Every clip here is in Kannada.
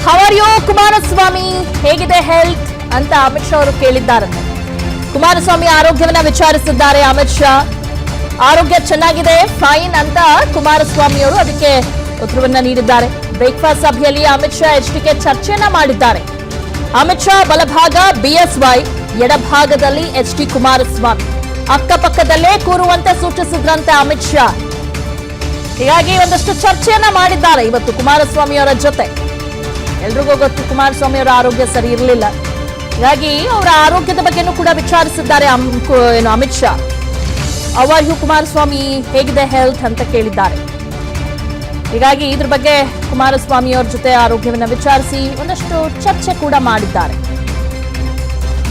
ಹೌ ಆರ್ ಯು ಕುಮಾರಸ್ವಾಮಿ, ಹೇಗಿದೆ ಹೆಲ್ತ್ ಅಂತ ಅಮಿತ್ ಶಾ ಅವರು ಕೇಳಿದ್ದಾರಂತೆ. ಕುಮಾರಸ್ವಾಮಿ ಆರೋಗ್ಯವನ್ನ ವಿಚಾರಿಸಿದ್ದಾರೆ ಅಮಿತ್ ಶಾ. ಆರೋಗ್ಯ ಚೆನ್ನಾಗಿದೆ, ಫೈನ್ ಅಂತ ಕುಮಾರಸ್ವಾಮಿ ಅವರು ಅದಕ್ಕೆ ಉತ್ತರವನ್ನ ನೀಡಿದ್ದಾರೆ. ಬ್ರೇಕ್ಫಾಸ್ಟ್ ಸಭೆಯಲ್ಲಿ ಅಮಿತ್ ಶಾ ಎಚ್ಡಿಕೆ ಚರ್ಚೆಯನ್ನ ಮಾಡಿದ್ದಾರೆ. ಅಮಿತ್ ಶಾ ಬಲಭಾಗ ಬಿಎಸ್ವೈ, ಎಡಭಾಗದಲ್ಲಿ ಎಚ್ಡಿ ಕುಮಾರಸ್ವಾಮಿ ಅಕ್ಕಪಕ್ಕದಲ್ಲೇ ಕೂರುವಂತೆ ಸೂಚಿಸಿದ್ರಂತೆ ಅಮಿತ್ ಶಾ. ಹೀಗಾಗಿ ಒಂದಷ್ಟು ಚರ್ಚೆಯನ್ನ ಮಾಡಿದ್ದಾರೆ ಇವತ್ತು ಕುಮಾರಸ್ವಾಮಿ ಅವರ ಜೊತೆ. ಎಲ್ರಿಗೂ ಗೊತ್ತು ಕುಮಾರಸ್ವಾಮಿ ಅವರ ಆರೋಗ್ಯ ಸರಿ ಇರಲಿಲ್ಲ, ಹೀಗಾಗಿ ಅವರ ಆರೋಗ್ಯದ ಬಗ್ಗೆನೂ ಕೂಡ ವಿಚಾರಿಸಿದ್ದಾರೆ Amit Shah. How are you Kumaraswamy, ಹೇಗಿದೆ ಹೆಲ್ತ್ ಅಂತ ಕೇಳಿದ್ದಾರೆ. ಹೀಗಾಗಿ ಇದ್ರ ಬಗ್ಗೆ ಕುಮಾರಸ್ವಾಮಿ ಅವರ ಜೊತೆ ಆರೋಗ್ಯವನ್ನ ವಿಚಾರಿಸಿ ಒಂದಷ್ಟು ಚರ್ಚೆ ಕೂಡ ಮಾಡಿದ್ದಾರೆ.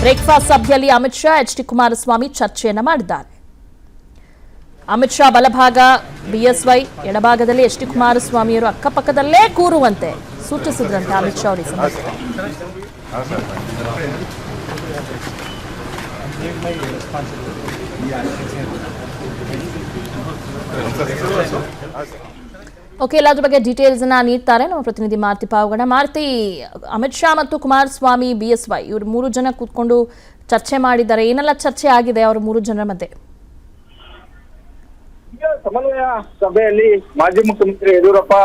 ಬ್ರೇಕ್ಫಾಸ್ಟ್ ಸಭೆಯಲ್ಲಿ ಅಮಿತ್ ಶಾ ಎಚ್ಡಿ ಕುಮಾರಸ್ವಾಮಿ ಚರ್ಚೆಯನ್ನ ಮಾಡಿದ್ದಾರೆ. ಅಮಿತ್ ಶಾ ಬಲಭಾಗ ಬಿಎಸ್ವೈ, ಎಡಭಾಗದಲ್ಲಿ ಎಚ್ಡಿ ಕುಮಾರಸ್ವಾಮಿ ಅವರು ಅಕ್ಕಪಕ್ಕದಲ್ಲೇ ಕೂರುವಂತೆ ಸೂಚಿಸಿದ್ರಂತೆ ಅಮಿತ್ ಶಾ ಅವರಿಗೆ. ಓಕೆ, ಎಲ್ಲದ್ರ ಬಗ್ಗೆ ಡೀಟೇಲ್ಸ್ ಅನ್ನ ನೀಡ್ತಾರೆ ನಮ್ಮ ಪ್ರತಿನಿಧಿ ಮಾರುತಿ ಪಾವಗಡ. ಮಾರುತಿ, ಅಮಿತ್ ಶಾ ಮತ್ತು ಕುಮಾರಸ್ವಾಮಿ ಬಿಎಸ್ವೈ ಇವರು 3 ಜನ ಕೂತ್ಕೊಂಡು ಚರ್ಚೆ ಮಾಡಿದ್ದಾರೆ. ಏನೆಲ್ಲ ಚರ್ಚೆ ಆಗಿದೆ ಅವರ 3 ಜನರ ಮಧ್ಯೆ? ಸಮನ್ವಯ ಸಭೆಯಲ್ಲಿ ಮಾಜಿ ಮುಖ್ಯಮಂತ್ರಿ ಯಡಿಯೂರಪ್ಪ,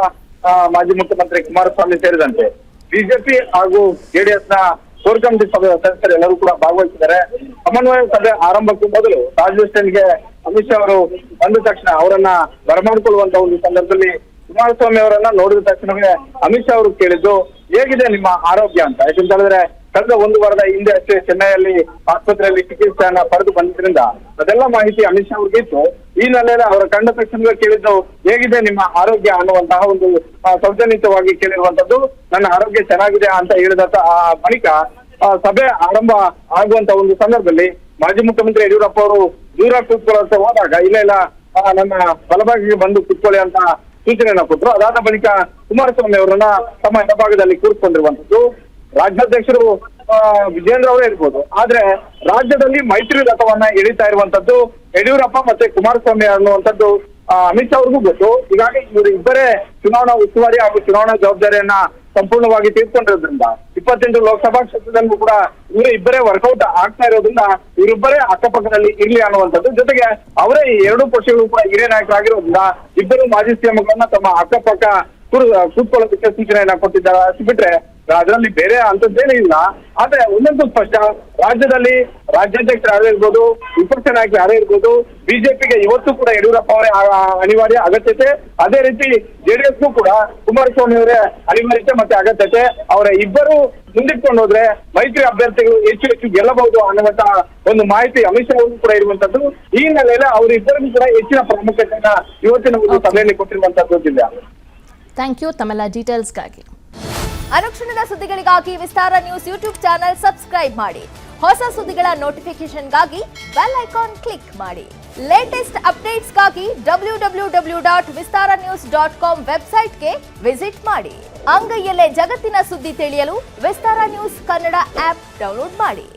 ಮಾಜಿ ಮುಖ್ಯಮಂತ್ರಿ ಕುಮಾರಸ್ವಾಮಿ ಸೇರಿದಂತೆ ಬಿಜೆಪಿ ಹಾಗೂ ಜೆಡಿಎಸ್ ನ ಕೋರ್ ಕಮಿಟಿ ಸಭೆಯ ಸದಸ್ಯರು ಎಲ್ಲರೂ ಕೂಡ ಭಾಗವಹಿಸಿದ್ದಾರೆ. ಸಮನ್ವಯ ಸಭೆ ಆರಂಭಕ್ಕೂ ಮೊದಲು ರಾಜಸ್ಥಾನ್ಗೆ ಅಮಿತ್ ಶಾ ಅವರು ಬಂದ ತಕ್ಷಣ ಅವರನ್ನ ಬರಮಾಡಿಕೊಳ್ಳುವಂತ ಒಂದು ಸಂದರ್ಭದಲ್ಲಿ ಕುಮಾರಸ್ವಾಮಿ ಅವರನ್ನ ನೋಡಿದ ತಕ್ಷಣವೇ ಅಮಿತ್ ಶಾ ಅವರು ಕೇಳಿದ್ದು, ಹೇಗಿದೆ ನಿಮ್ಮ ಆರೋಗ್ಯ ಅಂತ. ಯಾಕಂತ ಹೇಳಿದ್ರೆ ಕಳೆದ 1 ವಾರದ ಹಿಂದೆ ಅಷ್ಟೇ ಚೆನ್ನೈಯಲ್ಲಿ ಆಸ್ಪತ್ರೆಯಲ್ಲಿ ಚಿಕಿತ್ಸೆಯನ್ನ ಪಡೆದು ಬಂದಿದ್ರಿಂದ ಅದೆಲ್ಲ ಮಾಹಿತಿ ಅಮಿತ್ ಶಾ ಅವ್ರಿಗೆ ಇತ್ತು. ಈ ನೆಲೆಯಲ್ಲಿ ಅವರ ಕಂಡ ತಕ್ಷಣವೇ ಕೇಳಿದ್ದು, ಹೇಗಿದೆ ನಿಮ್ಮ ಆರೋಗ್ಯ ಅನ್ನುವಂತಹ ಒಂದು ಸೌಜನ್ಯವಾಗಿ ಕೇಳಿರುವಂತದ್ದು. ನನ್ನ ಆರೋಗ್ಯ ಚೆನ್ನಾಗಿದೆ ಅಂತ ಹೇಳಿದ ಬಳಿಕ ಸಭೆ ಆರಂಭ ಆಗುವಂತ ಒಂದು ಸಂದರ್ಭದಲ್ಲಿ ಮಾಜಿ ಮುಖ್ಯಮಂತ್ರಿ ಯಡಿಯೂರಪ್ಪ ಅವರು ದೂರ ಕೂತ್ಕೊಳ್ಳೋಕೆ ಹೋದಾಗ ಇಲ್ಲ ನನ್ನ ಬಲಭಾಗಿಗೆ ಬಂದು ಕೂತ್ಕೊಳ್ಳಿ ಅಂತ ಸೂಚನೆಯನ್ನ ಕೊಟ್ಟರು. ಅದಾದ ಬಳಿಕ ಕುಮಾರಸ್ವಾಮಿ ಅವರನ್ನ ತಮ್ಮ ಎಡಭಾಗದಲ್ಲಿ ಕೂರಿಸಿಕೊಂಡಿರುವಂತದ್ದು. ರಾಜ್ಯಾಧ್ಯಕ್ಷರು ವಿಜೇಂದ್ರ ಅವರೇ ಇರ್ಬೋದು, ಆದ್ರೆ ರಾಜ್ಯದಲ್ಲಿ ಮೈತ್ರಿ ರಥವನ್ನ ಎಳಿತಾ ಇರುವಂತದ್ದು ಯಡಿಯೂರಪ್ಪ ಮತ್ತೆ ಕುಮಾರಸ್ವಾಮಿ ಅನ್ನುವಂಥದ್ದು ಅಮಿತ್ ಶಾ ಅವ್ರಿಗೂ ಗೊತ್ತು. ಹೀಗಾಗಿ ಇವರು ಇಬ್ಬರೇ ಚುನಾವಣಾ ಉಸ್ತುವಾರಿ ಹಾಗೂ ಚುನಾವಣಾ ಜವಾಬ್ದಾರಿಯನ್ನ ಸಂಪೂರ್ಣವಾಗಿ ತೆಗೆದುಕೊಂಡಿರೋದ್ರಿಂದ 28 ಲೋಕಸಭಾ ಕ್ಷೇತ್ರದಲ್ಲೂ ಕೂಡ ಇವರು ಇಬ್ಬರೇ ವರ್ಕೌಟ್ ಆಗ್ತಾ ಇರೋದ್ರಿಂದ ಇವರಿಬ್ಬರೇ ಅಕ್ಕಪಕ್ಕದಲ್ಲಿ ಇರ್ಲಿ ಅನ್ನುವಂಥದ್ದು. ಜೊತೆಗೆ ಅವರೇ 2 ಪಕ್ಷಗಳು ಕೂಡ ಹಿರಿಯ ನಾಯಕರಾಗಿರೋದ್ರಿಂದ ಇಬ್ಬರು ಮಾಜಿ ಸಿಎಂಗಳನ್ನ ತಮ್ಮ ಅಕ್ಕಪಕ್ಕ ಕೂತ್ಕೊಳ್ಳೋದಕ್ಕೆ ಸೂಚನೆಯನ್ನ ಕೊಟ್ಟಿದ್ದಾರೆ. ಬಿಟ್ರೆ ಅದರಲ್ಲಿ ಬೇರೆ ಅಂತದ್ದೇನೇ ಇಲ್ಲ. ಆದ್ರೆ ಒಂದೊಂದು ಸ್ಪಷ್ಟ, ರಾಜ್ಯದಲ್ಲಿ ರಾಜ್ಯಾಧ್ಯಕ್ಷರು ಯಾರೇ ಇರ್ಬೋದು, ವಿಪಕ್ಷ ನಾಯಕರು ಯಾರೇ ಇರ್ಬೋದು, ಬಿಜೆಪಿಗೆ ಇವತ್ತು ಕೂಡ ಯಡಿಯೂರಪ್ಪ ಅವರೇ ಅನಿವಾರ್ಯ ಅಗತ್ಯತೆ. ಅದೇ ರೀತಿ ಜೆಡಿಎಸ್ಗೂ ಕೂಡ ಕುಮಾರಸ್ವಾಮಿ ಅವರೇ ಅನಿವಾರ್ಯತೆ ಮತ್ತೆ ಅಗತ್ಯತೆ. ಅವರ ಇಬ್ಬರು ಮುಂದಿಟ್ಕೊಂಡು ಹೋದ್ರೆ ಮೈತ್ರಿ ಅಭ್ಯರ್ಥಿಗಳು ಹೆಚ್ಚು ಗೆಲ್ಲಬಹುದು ಅನ್ನುವಂತ ಒಂದು ಮಾಹಿತಿ ಅಮಿತ್ ಶಾ ಅವರು ಕೂಡ ಇರುವಂತದ್ದು. ಈ ಹಿನ್ನೆಲೆಯಲ್ಲಿ ಅವರಿಬ್ಬರಿಗೂ ಕೂಡ ಹೆಚ್ಚಿನ ಪ್ರಾಮುಖ್ಯತೆಯನ್ನ ಇವತ್ತಿನ ಒಂದು ಸಭೆಯಲ್ಲಿ ಕೊಟ್ಟಿರುವಂತದ್ದು. ಜಿಲ್ಲೆ ಥ್ಯಾಂಕ್ ಯು ತಮ್ಮೆಲ್ಲ ಡೀಟೇಲ್ಸ್ಗಾಗಿ. ಅನುಕ್ಷಣದ ಸುದ್ದಿಗಳಿಗಾಗಿ ವಿಸ್ತಾರ ನ್ಯೂಸ್ ಯೂಟ್ಯೂಬ್ ಚಾನೆಲ್ ಸಬ್ಸ್ಕ್ರೈಬ್ ಮಾಡಿ. ಹೊಸ ಸುದ್ದಿಗಳ ನೋಟಿಫಿಕೇಶನ್ಗಾಗಿ ಬೆಲ್ ಐಕಾನ್ ಕ್ಲಿಕ್ ಮಾಡಿ. ಲೇಟೆಸ್ಟ್ ಅಪ್ಡೇಟ್ಸ್ಗಾಗಿ www.vistaranews.com ವೆಬ್ಸೈಟ್ಗೆ ವಿಸಿಟ್ ಮಾಡಿ. ಅಂಗೈಯಲ್ಲೇ ಜಗತ್ತಿನ ಸುದ್ದಿ ತಿಳಿಯಲು ವಿಸ್ತಾರ ನ್ಯೂಸ್ ಕನ್ನಡ ಆಪ್ ಡೌನ್ಲೋಡ್ ಮಾಡಿ.